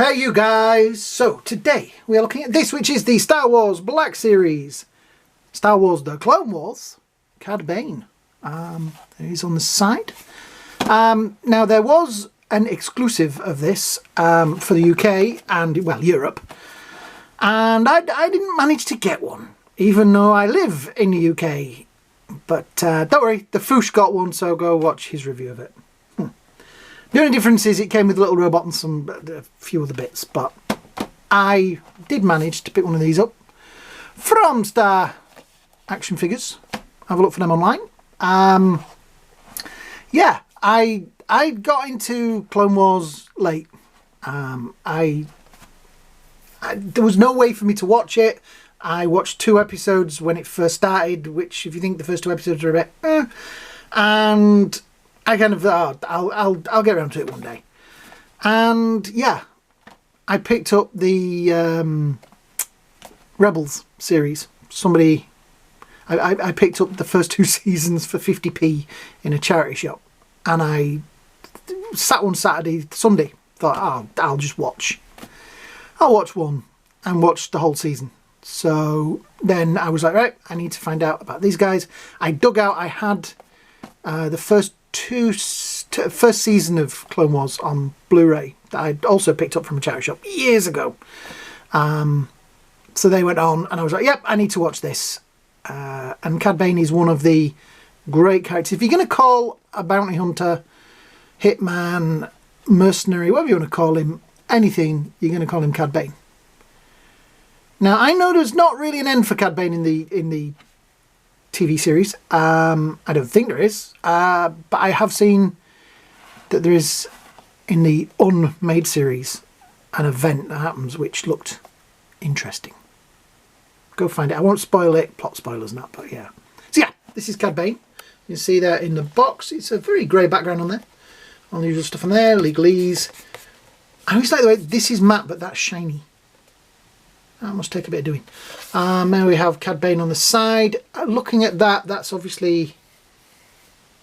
Hey you guys! So today we are looking at this, which is the Star Wars Black Series. Star Wars The Clone Wars, Cad Bane. There he's on the side. Now there was an exclusive of this for the UK and, well, Europe. And I didn't manage to get one, even though I live in the UK. But don't worry, the Foosh got one, so go watch his review of it. The only difference is it came with a little robot and a few other bits, but I did manage to pick one of these up from Star Action Figures. Have a look for them online. Yeah, I got into Clone Wars late. There was no way for me to watch it. I watched 2 episodes when it first started, which, if you think the first 2 episodes are a bit, and I kind of I'll get around to it one day. And yeah, I picked up the Rebels series. I picked up the first 2 seasons for 50p in a charity shop, and I sat one Sunday, thought, oh, I'll watch one and watch the whole season. So then I was like, right, I need to find out about these guys. I had the first season of Clone Wars on Blu-ray that I'd also picked up from a charity shop years ago. So they went on, and I was like, yep, I need to watch this. And Cad Bane is one of the great characters. If you're going to call a bounty hunter, hitman, mercenary, whatever you want to call him, anything, you're going to call him Cad Bane. Now, I know there's not really an end for Cad Bane in the TV series. I don't think there is. But I have seen that there is, in the unmade series, an event that happens which looked interesting. Go find it. I won't spoil it. Plot spoilers and that, but yeah. So yeah, this is Cad Bane. You can see there in the box. It's a very grey background on there. Unusual stuff on there. Legalese. I always like the way this is matte, but that's shiny. That must take a bit of doing. Now we have Cad Bane on the side. Looking at that, that's obviously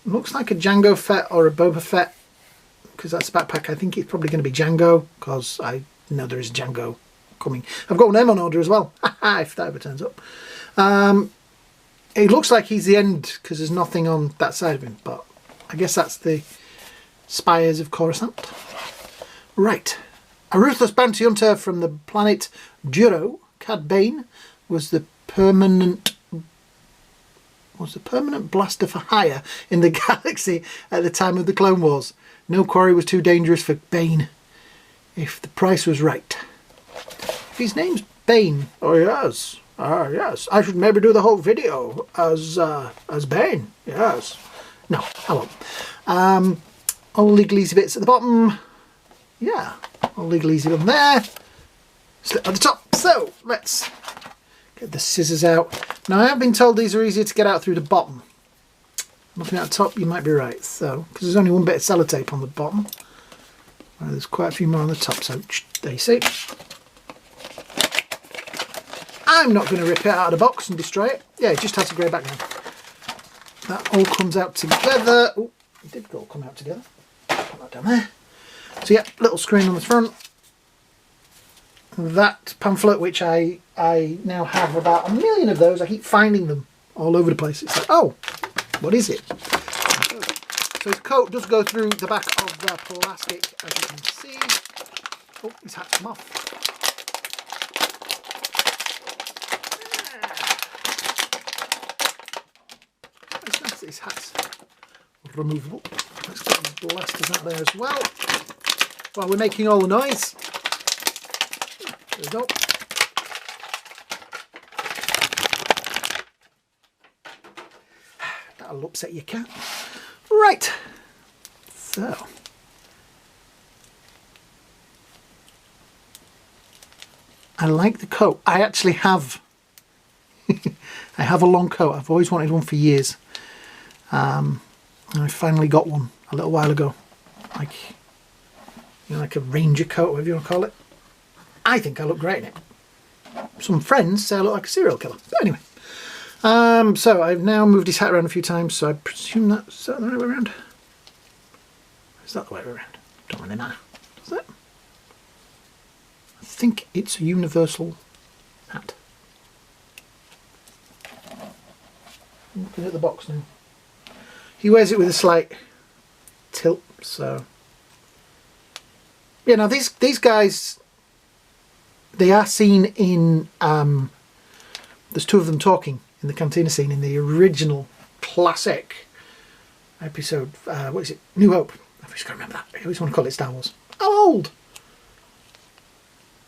looks like a Jango Fett or a Boba Fett, because that's a backpack. I think it's probably going to be Jango, because I know there is Jango coming. I've got one of them on order as well, if that ever turns up. It looks like he's the end, because there's nothing on that side of him, but I guess that's the Spires of Coruscant. Right. A ruthless bounty hunter from the planet Duro, Cad Bane was the permanent blaster for hire in the galaxy at the time of the Clone Wars. No quarry was too dangerous for Bane if the price was right. If his name's Bane, oh yes, yes, I should maybe do the whole video as Bane. Yes, no, I won't. All legalese bits at the bottom. Yeah, all legalese on there. Slip on the top. So let's get the scissors out. Now I have been told these are easier to get out through the bottom. Looking at the top, you might be right. So, because there's only one bit of sellotape on the bottom. Well, there's quite a few more on the top. So there you see. I'm not going to rip it out of the box and destroy it. Yeah, it just has a grey background. That all comes out together. Oh, it did all come out together. Put that down there. So yeah, little screen on the front. That pamphlet, which I now have about 1 million of those. I keep finding them all over the place. It's like, oh, what is it? So his coat does go through the back of the plastic, as you can see. Oh, his hat's come off. It's nice that his hat's removable. Let's get the blasters out there as well. While we're making all the noise. There we go. That'll upset your cat. Right. So. I like the coat. I actually have. I have a long coat. I've always wanted one for years. And I finally got one a little while ago. Like, you know, like a ranger coat, whatever you want to call it. I think I look great in it. Some friends say I look like a serial killer. But anyway. So I've now moved his hat around a few times, so I presume is that the right way around? Is that the way around? Don't really matter. Is that? think it's a universal hat. I'm looking at the box now. He wears it with a slight tilt, so yeah. Now these guys, they are seen in there's two of them talking in the cantina scene in the original classic episode. What is it? New Hope. I just can't remember that. I always want to call it Star Wars. How old?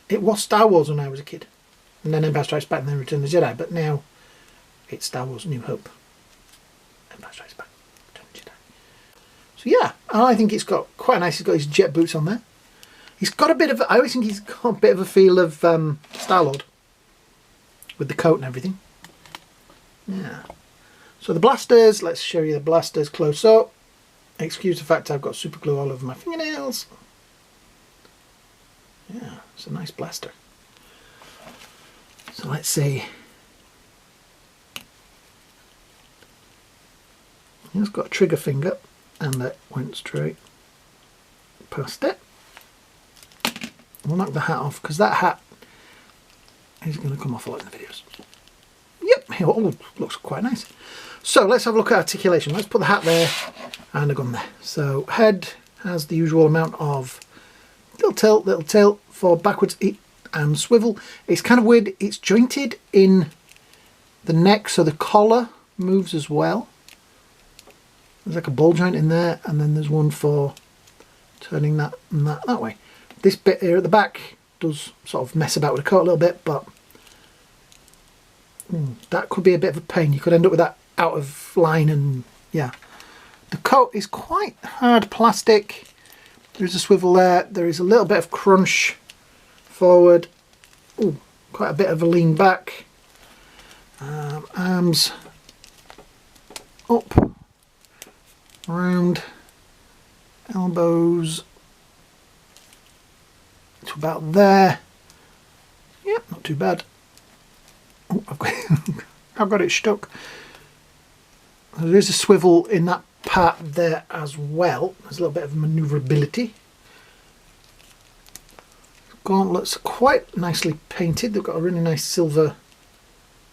It was Star Wars when I was a kid, and then Empire Strikes Back, and then Return of the Jedi. But now it's Star Wars New Hope. Empire Strikes Back, Return of the Jedi. So yeah, I think it's got quite nice. He's got his jet boots on there. He's got a bit of. I always think he's got a bit of a feel of Star-Lord with the coat and everything. Yeah. So the blasters. Let's show you the blasters close up. Excuse the fact I've got super glue all over my fingernails. Yeah, it's a nice blaster. So let's see. He's got a trigger finger, and that went straight past it. We'll knock the hat off, because that hat is going to come off a lot in the videos. Yep, oh, looks quite nice. So let's have a look at articulation. Let's put the hat there and a gun there. So head has the usual amount of little tilt for backwards and swivel. It's kind of weird. It's jointed in the neck, so the collar moves as well. There's like a ball joint in there, and then there's one for turning that and that way. This bit here at the back does sort of mess about with the coat a little bit, but that could be a bit of a pain. You could end up with that out of line, and yeah. The coat is quite hard plastic. There's a swivel there. There is a little bit of crunch forward. Ooh, quite a bit of a lean back. Arms up, round, elbows to about there. Yep, not too bad. Oh, I've got it stuck. There's a swivel in that part there as well. There's a little bit of manoeuvrability. Gauntlets are quite nicely painted. They've got a really nice silver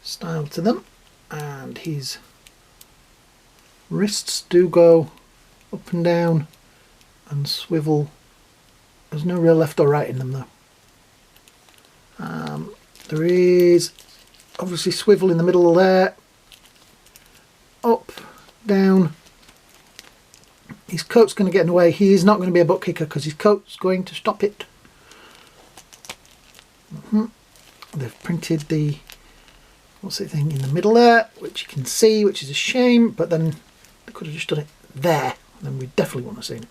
style to them, and his wrists do go up and down and swivel. There's no real left or right in them though. There is obviously swivel in the middle there, up, down. His coat's going to get in the way. He is not going to be a butt kicker because his coat's going to stop it. They've printed the what's the thing in the middle there, which you can see, which is a shame, but then they could have just done it there, then we definitely wouldn't have seen it.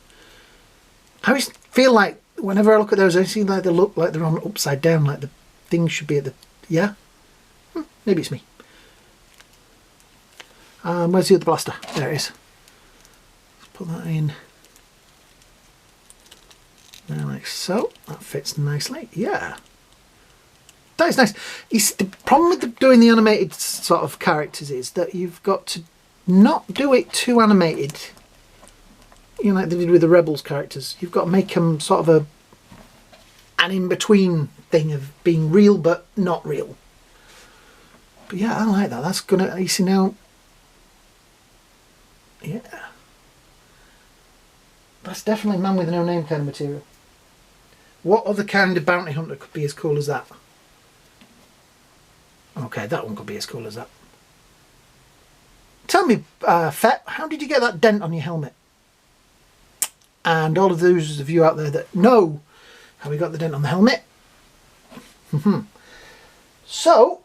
I always feel like whenever I look at those, I see like they look like they're on upside down, like the things should be at the, yeah? Maybe it's me. Where's the other blaster? There it is. Let's put that in. Now like so. That fits nicely. Yeah. That is nice. The problem with doing the animated sort of characters is that you've got to not do it too animated. You know, like they did with the Rebels characters. You've got to make them sort of an in-between thing of being real but not real. But yeah, I like that. That's gonna, you see now. Yeah. That's definitely man with no name kind of material. What other kind of bounty hunter could be as cool as that? Okay, that one could be as cool as that. Tell me, Fett, how did you get that dent on your helmet? And all of those of you out there that know how we got the dent on the helmet. So,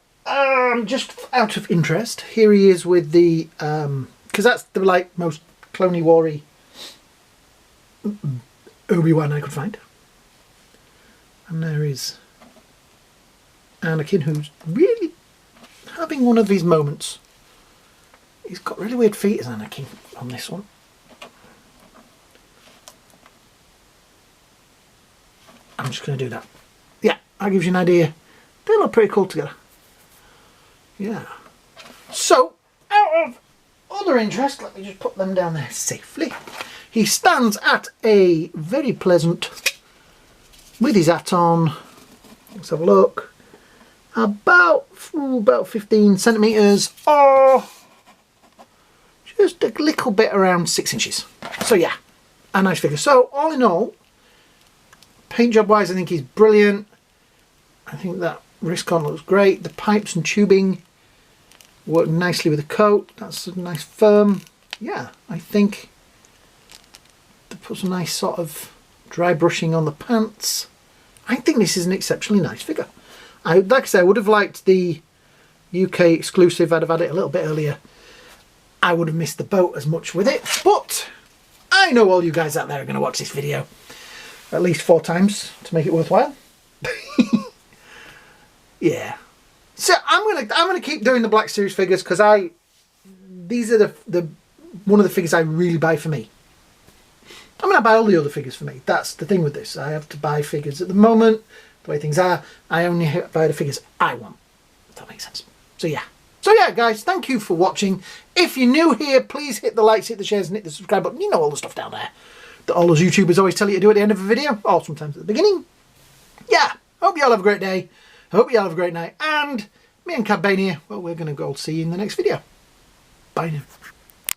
just out of interest, here he is with the, because that's the like most cloney war-y Obi-Wan I could find. And there is Anakin, who's really having one of these moments. He's got really weird feet as Anakin on this one. I'm just going to do that. Yeah, that gives you an idea. They look pretty cool together. Yeah. So, out of other interest, let me just put them down there safely. He stands at a very pleasant, with his hat on, let's have a look, about 15 centimetres, or just a little bit around 6 inches. So yeah, a nice figure. So all in all, paint job wise, I think he's brilliant. I think that wrist con looks great. The pipes and tubing work nicely with the coat. That's a nice firm. Yeah, I think they put some nice sort of dry brushing on the pants. I think this is an exceptionally nice figure. Like I say, I would have liked the UK exclusive. I'd have had it a little bit earlier. I would have missed the boat as much with it, but I know all you guys out there are going to watch this video at least 4 times to make it worthwhile. Yeah. So I'm gonna keep doing the Black Series figures because these are the one of the figures I really buy for me. I'm gonna buy all the other figures for me. That's the thing with this. I have to buy figures at the moment. The way things are, I only buy the figures I want. If that makes sense. So yeah. So yeah, guys, thank you for watching. If you're new here, please hit the likes, hit the shares, and hit the subscribe button. You know all the stuff down there that all those YouTubers always tell you to do at the end of a video, or sometimes at the beginning. Yeah. Hope you all have a great day. Hope you all have a great night. And me and Cad Bane here, well, we're going to go see you in the next video. Bye now.